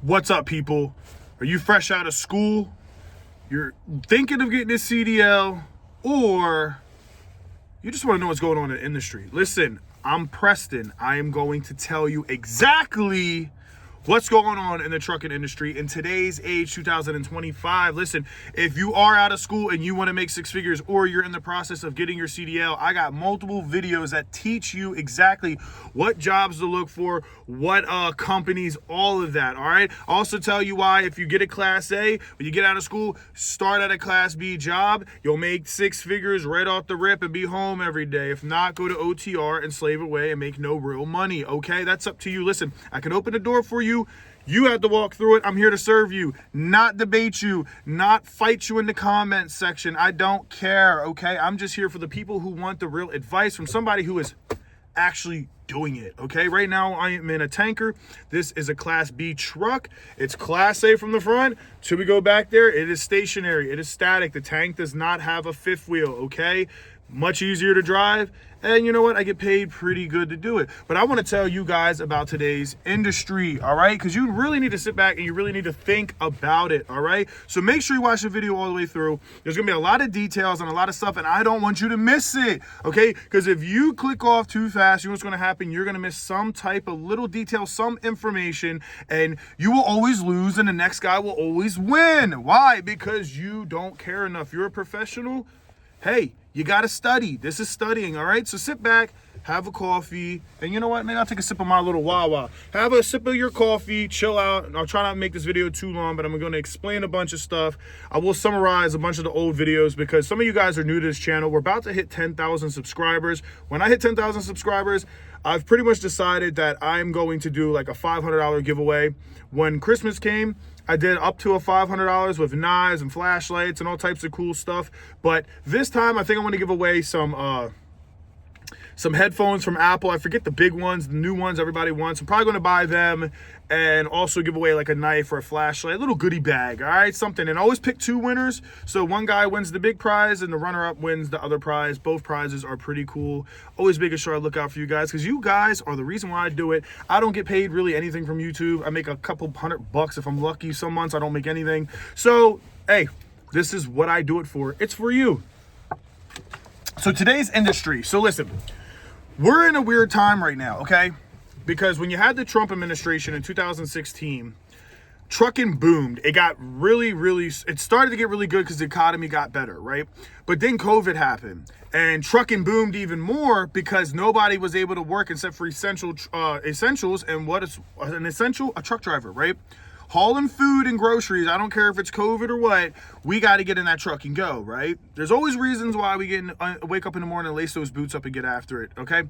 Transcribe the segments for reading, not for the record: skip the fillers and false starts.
What's up, people? Are you fresh out of school? You're thinking of getting a CDL, or you just want to know what's going on in the industry? Listen, I'm Preston. I am going to tell you exactly what's going on in the trucking industry in today's age, 2025. Listen, if you are out of school and you want to make six figures, or you're in the process of getting your CDL, I got multiple videos that teach you exactly what jobs to look for, what companies, all of that, all right? I'll also tell you why if you get a Class A, when you get out of school, start at a Class B job, you'll make six figures right off the rip and be home every day. If not, go to OTR and slave away and make no real money, okay? That's up to you. Listen, I can open the door for you. You have to walk through it. I'm here to serve you, not debate you, not fight you in the comments section. I don't care, okay? I'm just here for the people who want the real advice from somebody who is actually doing it, okay? Right now, I am in a tanker. This is a Class B truck. It's Class A from the front. Till we go back there, it is stationary. It is static. The tank does not have a fifth wheel, okay? Much easier to drive. And you know what? I get paid pretty good to do it. But I want to tell you guys about today's industry, all right? Because you really need to sit back and you really need to think about it, all right? So make sure you watch the video all the way through. There's going to be a lot of details and a lot of stuff, and I don't want you to miss it, okay? Because if you click off too fast, you know what's going to happen? You're going to miss some type of little detail, some information, and you will always lose, and the next guy will always win. Why? Because you don't care enough. You're a professional. Hey, you got to study. This is studying, all right? So sit back, have a coffee, and you know what? Maybe I'll take a sip of my little Wawa. Have a sip of your coffee, chill out. I'll try not to make this video too long, but I'm going to explain a bunch of stuff. I will summarize a bunch of the old videos because some of you guys are new to this channel. We're about to hit 10,000 subscribers. When I hit 10,000 subscribers, I've pretty much decided that I'm going to do like a $500 giveaway. When Christmas came, I did up to a $500 with knives and flashlights and all types of cool stuff. But this time, I think I want to give away some headphones from Apple. I forget the big ones, the new ones everybody wants. I'm probably going to buy them and also give away like a knife or a flashlight, a little goodie bag, all right, something. And always pick two winners. So one guy wins the big prize and the runner-up wins the other prize. Both prizes are pretty cool. Always making sure I look out for you guys because you guys are the reason why I do it. I don't get paid really anything from YouTube. I make a couple $100 if I'm lucky. Some months I don't make anything. So, hey, this is what I do it for. It's for you. So today's industry. So listen, we're in a weird time right now, okay? Because when you had the Trump administration in 2016, trucking boomed. It got it started to get really good because the economy got better, right? But then COVID happened and trucking boomed even more because nobody was able to work except for essentials. And what is an essential? A truck driver, right? Hauling food and groceries, I don't care if it's COVID or what, we got to get in that truck and go, right? There's always reasons why we wake up in the morning, lace those boots up and get after it, okay?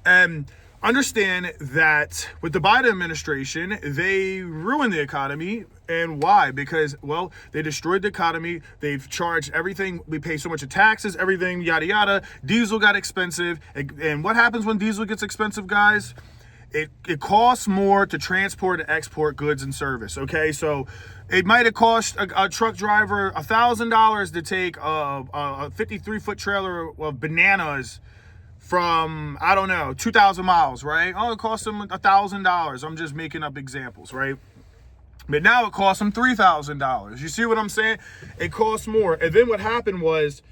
And understand that with the Biden administration, they ruined the economy. And why? Because, well, they destroyed the economy. They've charged everything. We pay so much of taxes, everything, yada, yada. Diesel got expensive. And what happens when diesel gets expensive, guys? It costs more to transport and export goods and service, okay? So it might have cost a truck driver $1,000 to take a 53-foot trailer of bananas from, I don't know, 2,000 miles, right? Oh, it cost them $1,000. I'm just making up examples, right? But now it costs them $3,000. You see what I'm saying? It costs more. And then what happened was,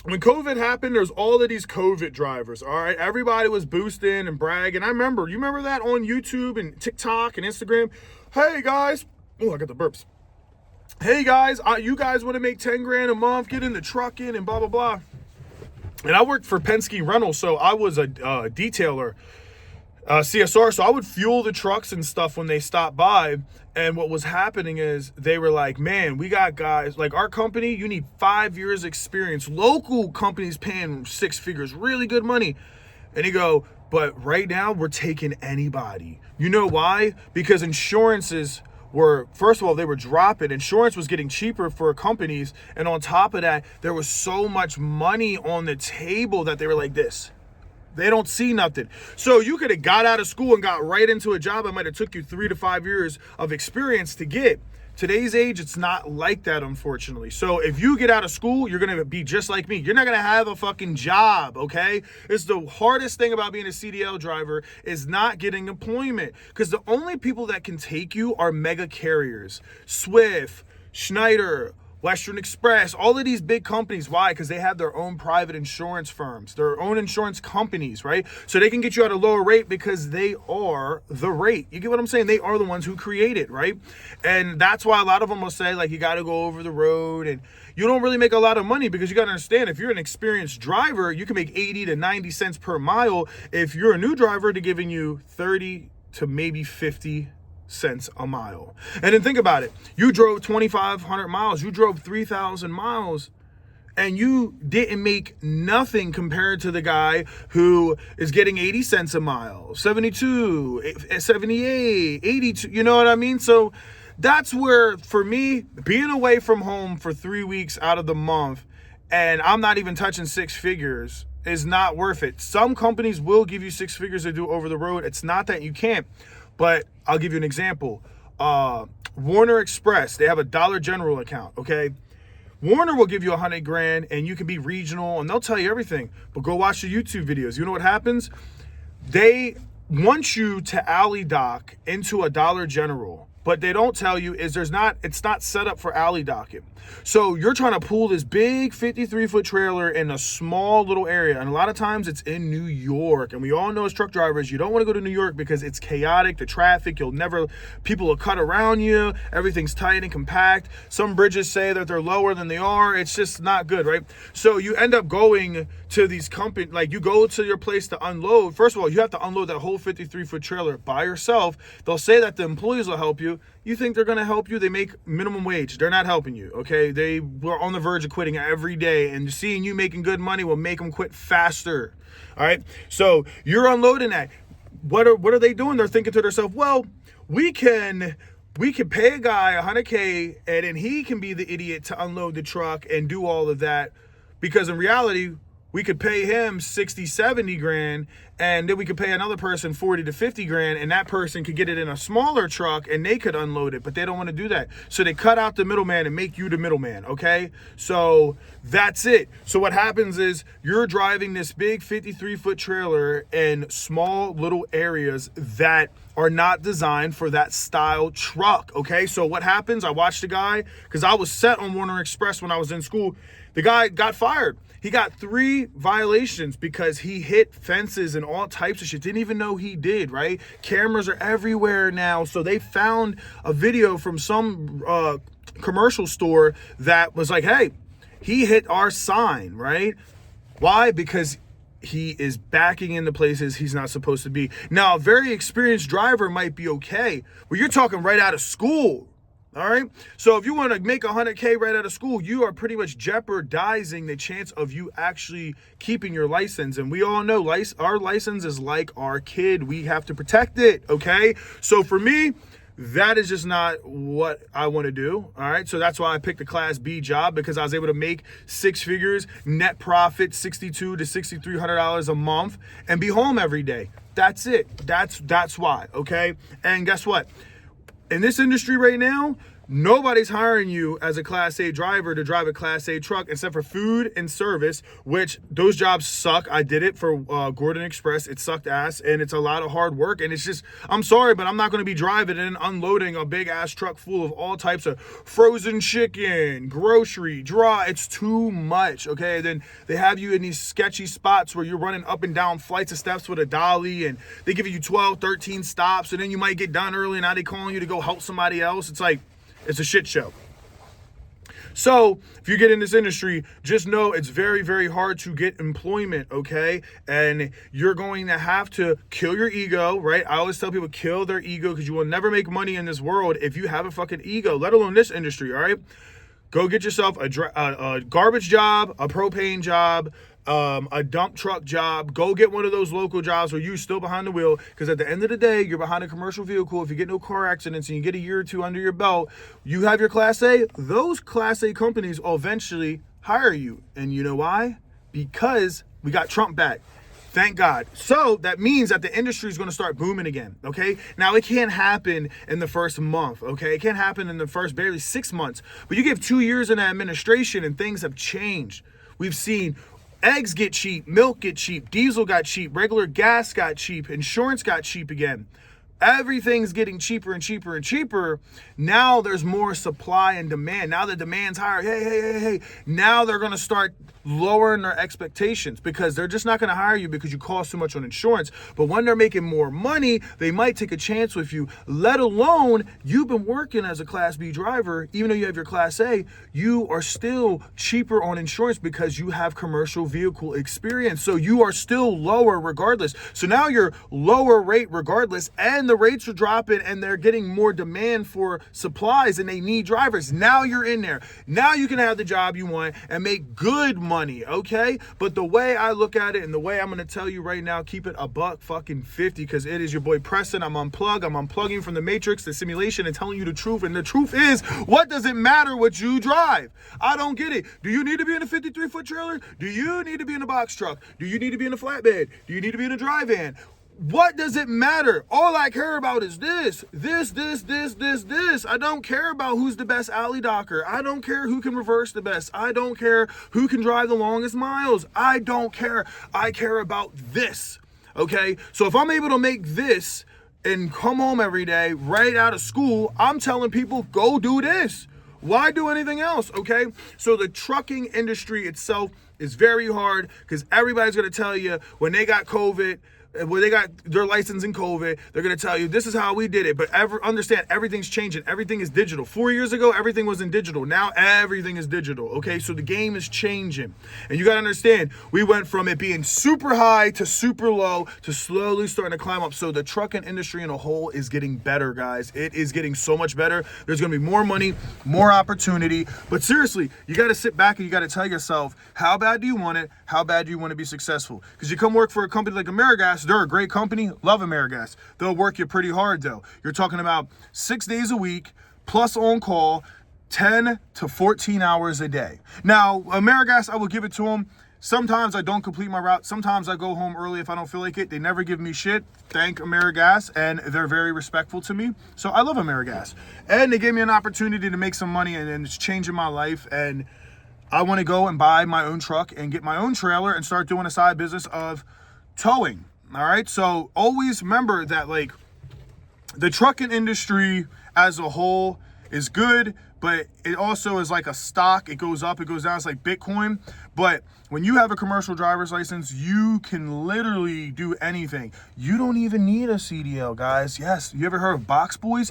when COVID happened, there's all of these COVID drivers, all right? Everybody was boosting and bragging. You remember that on YouTube and TikTok and Instagram? Hey, guys. Oh, I got the burps. Hey, guys, you guys want to make 10 grand a month, get in the trucking and blah, blah, blah. And I worked for Penske Rental, so I was a detailer, CSR, so I would fuel the trucks and stuff when they stopped by. And what was happening is they were like, man, we got guys like our company, you need 5 years experience. Local companies paying six figures, really good money. And you go, but right now we're taking anybody. You know why? Because insurances were, first of all, they were dropping. Insurance was getting cheaper for companies. And on top of that, there was so much money on the table that they were like this. They don't see nothing. So you could have got out of school and got right into a job that might have took you 3 to 5 years of experience to get. Today's age, it's not like that, unfortunately. So if you get out of school, you're going to be just like me. You're not going to have a fucking job, okay? It's the hardest thing about being a CDL driver is not getting employment, because the only people that can take you are mega carriers. Swift, Schneider, Western Express, all of these big companies. Why? Because they have their own private insurance firms, their own insurance companies, right? So they can get you at a lower rate because they are the rate. You get what I'm saying? They are the ones who create it, right? And that's why a lot of them will say, like, you got to go over the road, and you don't really make a lot of money, because you got to understand, if you're an experienced driver, you can make 80 to 90 cents per mile. If you're a new driver, they're giving you 30 to maybe 50 cents a mile. And then think about it. You drove 2,500 miles. You drove 3,000 miles, and you didn't make nothing compared to the guy who is getting 80 cents a mile, 72, 78, 82. You know what I mean? So that's where, for me, being away from home for 3 weeks out of the month, and I'm not even touching 6 figures, is not worth it. Some companies will give you 6 figures to do over the road. It's not that you can't. But I'll give you an example. Warner Express, they have a Dollar General account, okay? Warner will give you $100 grand, and you can be regional, and they'll tell you everything. But go watch the YouTube videos. You know what happens? They want you to alley dock into a Dollar General. But they don't tell you is it's not set up for alley docking. So you're trying to pull this big 53-foot trailer in a small little area. And a lot of times it's in New York. And we all know as truck drivers, you don't want to go to New York because it's chaotic, the traffic, people will cut around you. Everything's tight and compact. Some bridges say that they're lower than they are. It's just not good, right? So you end up going to these companies, like you go to your place to unload. First of all, you have to unload that whole 53-foot trailer by yourself. They'll say that the employees will help you. You think they're going to help you? They make minimum wage. They're not helping you, okay? They were on the verge of quitting every day, and seeing you making good money will make them quit faster, all right? So you're unloading that. What are they doing? They're thinking to themselves, well, we can pay a guy $100K, and then he can be the idiot to unload the truck and do all of that, because in reality, we could pay him 60, 70 grand, and then we could pay another person 40 to 50 grand, and that person could get it in a smaller truck and they could unload it, but they don't want to do that. So they cut out the middleman and make you the middleman, okay? So that's it. So what happens is you're driving this big 53-foot trailer in small little areas that are not designed for that style truck, okay? So what happens, I watched a guy, because I was set on Warner Express when I was in school. The guy got fired. He got 3 violations because he hit fences and all types of shit. Didn't even know he did, right? Cameras are everywhere now. So they found a video from some commercial store that was like, hey, he hit our sign, right? Why? Because he is backing into places he's not supposed to be. Now, a very experienced driver might be okay, but you're talking right out of school. All right. So if you want to make $100K right out of school, you are pretty much jeopardizing the chance of you actually keeping your license. And we all know our license is like our kid. We have to protect it. OK, so for me, that is just not what I want to do. All right. So that's why I picked the Class B job, because I was able to make 6 figures, net profit, $6,200 to $6,300 a month, and be home every day. That's it. That's why. OK. And guess what? In this industry right now, nobody's hiring you as a Class A driver to drive a Class A truck except for food and service, which those jobs suck. I did it for Gordon Express. It sucked ass, and it's a lot of hard work. And it's just, I'm sorry, but I'm not going to be driving and unloading a big ass truck full of all types of frozen chicken, grocery, dry. It's too much, okay? Then they have you in these sketchy spots where you're running up and down flights of steps with a dolly, and they give you 12, 13 stops, and then you might get done early, and now they calling you to go help somebody else. It's like, it's a shit show. So if you get in this industry, just know it's very, very hard to get employment, okay? And you're going to have to kill your ego, right? I always tell people, kill their ego, because you will never make money in this world if you have a fucking ego, let alone this industry, all right? Go get yourself a garbage job, a propane job, a dump truck job. Go get one of those local jobs where you're still behind the wheel, because at the end of the day, you're behind a commercial vehicle. If you get no car accidents and you get a year or 2 under your belt, you have your Class A. Those Class A companies will eventually hire you. And you know why? Because we got Trump back. Thank God. So that means that the industry is going to start booming again, okay? Now, it can't happen in the first month, okay? It can't happen in the first barely 6 months. But you give 2 years in administration and things have changed. We've seen eggs get cheap, milk get cheap, diesel got cheap, regular gas got cheap, insurance got cheap again. Everything's getting cheaper and cheaper and cheaper. Now there's more supply and demand. Now the demand's higher. Hey. Now they're going to start lowering their expectations because they're just not going to hire you because you cost too much on insurance. But when they're making more money, they might take a chance with you, let alone you've been working as a Class B driver. Even though you have your Class A, you are still cheaper on insurance because you have commercial vehicle experience. So you are still lower regardless. So now you're lower rate regardless, and the rates are dropping and they're getting more demand for supplies and they need drivers. Now you're in there. Now you can have the job you want and make good money, okay? But the way I look at it and the way I'm going to tell you right now, keep it $1.50 because it is your boy Preston. I'm unplugging from the matrix, the simulation, and telling you the truth. And the truth is, what does it matter what you drive? I don't get it. Do you need to be in a 53-foot trailer? Do you need to be in a box truck? Do you need to be in a flatbed? Do you need to be in a dry van? What does it matter? All I care about is this. I don't care about who's the best alley docker. I don't care who can reverse the best. I don't care who can drive the longest miles. I don't care. I care about this, okay? So if I'm able to make this and come home every day right out of school, I'm telling people, go do this. Why do anything else, okay? So the trucking industry itself is very hard because everybody's going to tell you when they got COVID, when they got their license in COVID, they're going to tell you, this is how we did it. But understand, everything's changing. Everything is digital. 4 years ago, everything wasn't digital. Now everything is digital, okay? So the game is changing. And you got to understand, we went from it being super high to super low to slowly starting to climb up. So the trucking industry in a whole is getting better, guys. It is getting so much better. There's going to be more money, more opportunity. But seriously, you got to sit back and you got to tell yourself, how bad do you want it? How bad do you want to be successful? Because you come work for a company like AmeriGas, they're a great company. Love AmeriGas. They'll work you pretty hard though. You're talking about 6 days a week plus on call, 10 to 14 hours a day. Now, AmeriGas, I will give it to them. Sometimes I don't complete my route. Sometimes I go home early if I don't feel like it. They never give me shit. Thank AmeriGas, and they're very respectful to me. So I love AmeriGas. And they gave me an opportunity to make some money, and it's changing my life. And I want to go and buy my own truck and get my own trailer and start doing a side business of towing. All right, so always remember that, like, the trucking industry as a whole is good, but it also is like a stock. It goes up, it goes down. It's like Bitcoin. But when you have a commercial driver's license, you can literally do anything. You don't even need a CDL, guys. Yes, you ever heard of box boys?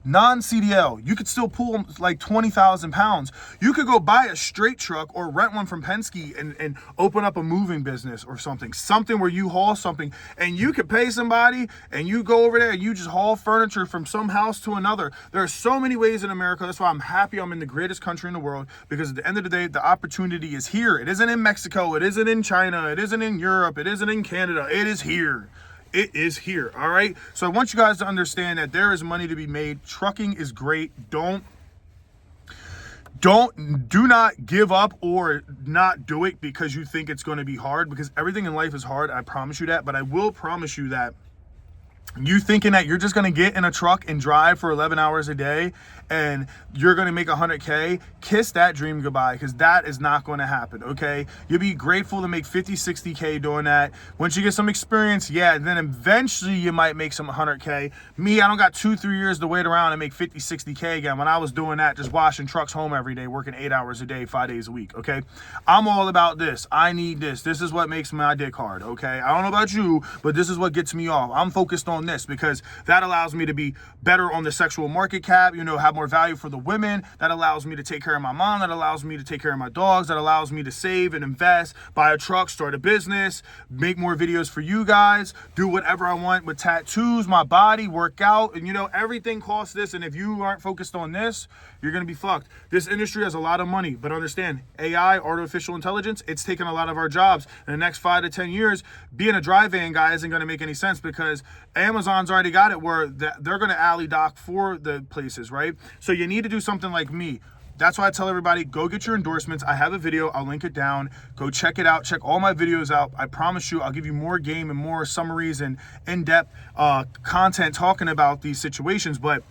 Non-CDL, you could still pull like 20,000 pounds. You could go buy a straight truck or rent one from Penske and open up a moving business or something where you haul something, and you could pay somebody and you go over there and you just haul furniture from some house to another. There are so many ways in America. That's why I'm happy I'm in the greatest country in the world, because at the end of the day, the opportunity is here. It isn't in Mexico. It isn't in China. It isn't in Europe. It isn't in Canada. It is here. It is here, all right? So I want you guys to understand that there is money to be made. Trucking is great. Do not give up or not do it because you think it's going to be hard, because everything in life is hard. I promise you that. But I will promise you that you thinking that you're just going to get in a truck and drive for 11 hours a day and you're going to make 100K, kiss that dream goodbye, because that is not going to happen, okay? You'll be grateful to make 50, 60K doing that. Once you get some experience, yeah, then eventually you might make some 100K. Me, I don't got 2-3 years to wait around and make 50, 60K again. When I was doing that, just washing trucks home every day, working 8 hours a day, 5 days a week, okay? I'm all about this. I need this. This is what makes my dick hard, okay? I don't know about you, but this is what gets me off. I'm focused on this because that allows me to be better on the sexual market cap, you know, have more value for the women. That allows me to take care of my mom. That allows me to take care of my dogs. That allows me to save and invest, buy a truck, start a business, make more videos for you guys, do whatever I want with tattoos, my body, work out, and you know, everything costs this. And if you aren't focused on this, you're going to be fucked. This industry has a lot of money, but understand, AI, artificial intelligence, it's taking a lot of our jobs. In the next 5 to 10 years, being a dry van guy isn't going to make any sense, because Amazon's already got it where they're going to alley dock for the places, right? So you need to do something like me. that's why I tell everybody, go get your endorsements. I have a video, I'll link it down. Go check it out. Check all my videos out. I promise you, I'll give you more game and more summaries and in-depth content talking about these situations. But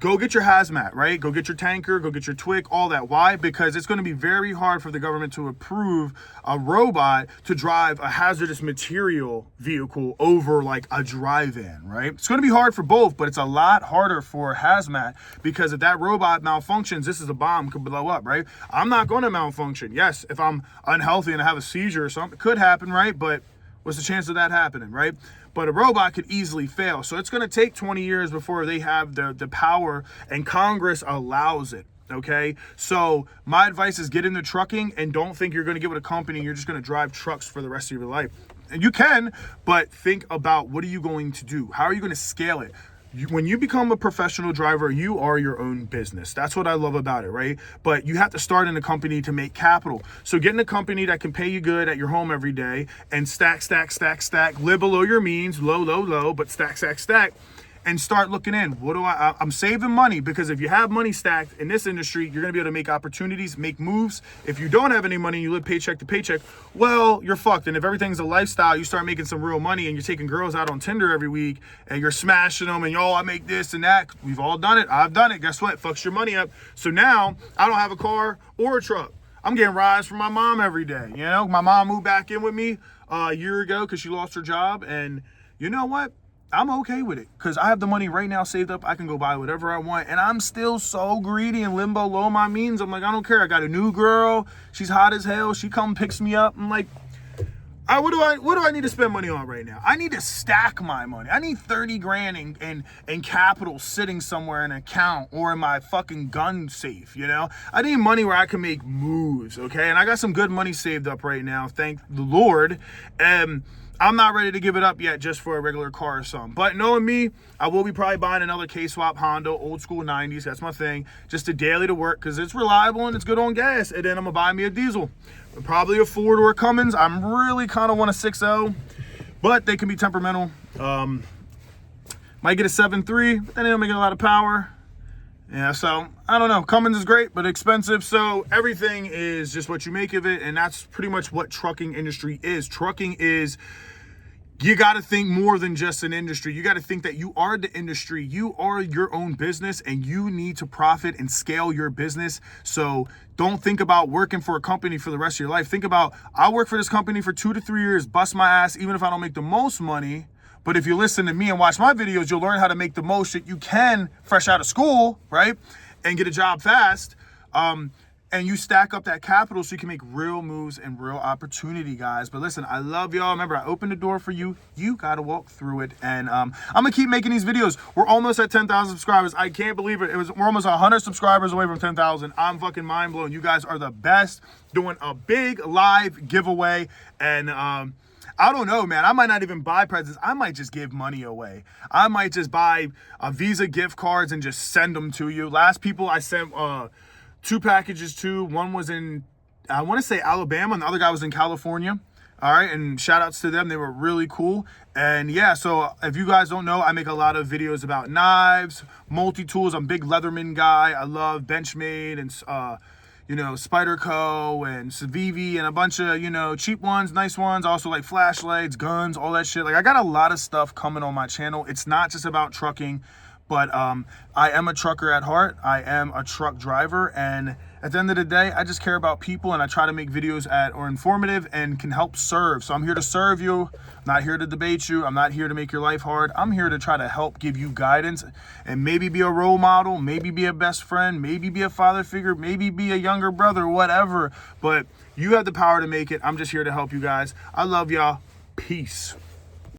go get your hazmat, right? Go get your tanker, go get your Twic, all that. Why? Because it's going to be very hard for the government to approve a robot to drive a hazardous material vehicle over like a drive-in, right? It's going to be hard for both, but it's a lot harder for hazmat because if that robot malfunctions, this is a bomb, could blow up, right? I'm not going to malfunction. Yes, if I'm unhealthy and I have a seizure or something, it could happen, right? But what's the chance of that happening, right? But a robot could easily fail. So it's going to take 20 years before they have the power, and Congress allows it, okay? So my advice is get into trucking and don't think you're going to get with a company and you're just going to drive trucks for the rest of your life. And you can, but think about what are you going to do? How are you going to scale it? When you become a professional driver, you are your own business. That's what I love about it, right? But you have to start in a company to make capital. So get in a company that can pay you good at your home every day and stack, live below your means, low, but stack, and start looking in. What do I'm saving money, because if you have money stacked in this industry, you're gonna be able to make opportunities, make moves. If you don't have any money, you live paycheck to paycheck, well, you're fucked. And if everything's a lifestyle, you start making some real money and you're taking girls out on Tinder every week and you're smashing them and I make this and that. We've all done it. I've done it. Guess what? Fucks your money up. So now I don't have a car or a truck. I'm getting rides from my mom every day. You know, my mom moved back in with me a year ago because she lost her job. And you know what? I'm okay with it because I have the money right now saved up. I can go buy whatever I want. And I'm still so greedy and limbo low my means. I'm like, I don't care. I got a new girl. She's hot as hell. She come picks me up. I'm like, what do I need to spend money on right now? I need to stack my money. I need 30 grand in capital sitting somewhere in an account or in my fucking gun safe, you know? I need money where I can make moves, okay? And I got some good money saved up right now, thank the Lord. And I'm not ready to give it up yet just for a regular car or something. But knowing me, I will be probably buying another K-swap Honda, old school 90s. That's my thing. Just a daily to work because it's reliable and it's good on gas. And then I'm going to buy me a diesel. Probably a Ford or a Cummins. I'm really kind of want a 6.0, but they can be temperamental. Might get a 7.3, but then they don't make a lot of power. Yeah, so I don't know. Cummins is great, but expensive. So everything is just what you make of it. And that's pretty much what trucking industry is. Trucking is, you got to think more than just an industry. You got to think that you are the industry. You are your own business and you need to profit and scale your business. So don't think about working for a company for the rest of your life. Think about, I work for this company for 2 to 3 years, bust my ass, even if I don't make the most money. But if you listen to me and watch my videos, you'll learn how to make the most that you can fresh out of school, right? And get a job fast. And you stack up that capital so you can make real moves and real opportunity, guys. But listen, I love y'all. Remember, I opened the door for you. You got to walk through it. And I'm going to keep making these videos. We're almost at 10,000 subscribers. I can't believe it. We're almost 100 subscribers away from 10,000. I'm fucking mind blown. You guys are the best. Doing a big live giveaway. And I don't know, man. I might not even buy presents. I might just give money away. I might just buy Visa gift cards and just send them to you. Last people I sent 2 packages to. One was in, I want to say Alabama, and the other guy was in California. All right, and shout outs to them. They were really cool. And yeah, so if you guys don't know, I make a lot of videos about knives, multi-tools. I'm a big Leatherman guy. I love Benchmade and Spyderco and Civivi and a bunch of, cheap ones, nice ones. Also like flashlights, guns, all that shit. Like I got a lot of stuff coming on my channel. It's not just about trucking, but I am a trucker at heart. I am a truck driver. And at the end of the day, I just care about people and I try to make videos that are informative and can help serve. So I'm here to serve you. I'm not here to debate you. I'm not here to make your life hard. I'm here to try to help give you guidance and maybe be a role model, maybe be a best friend, maybe be a father figure, maybe be a younger brother, whatever. But you have the power to make it. I'm just here to help you guys. I love y'all. Peace.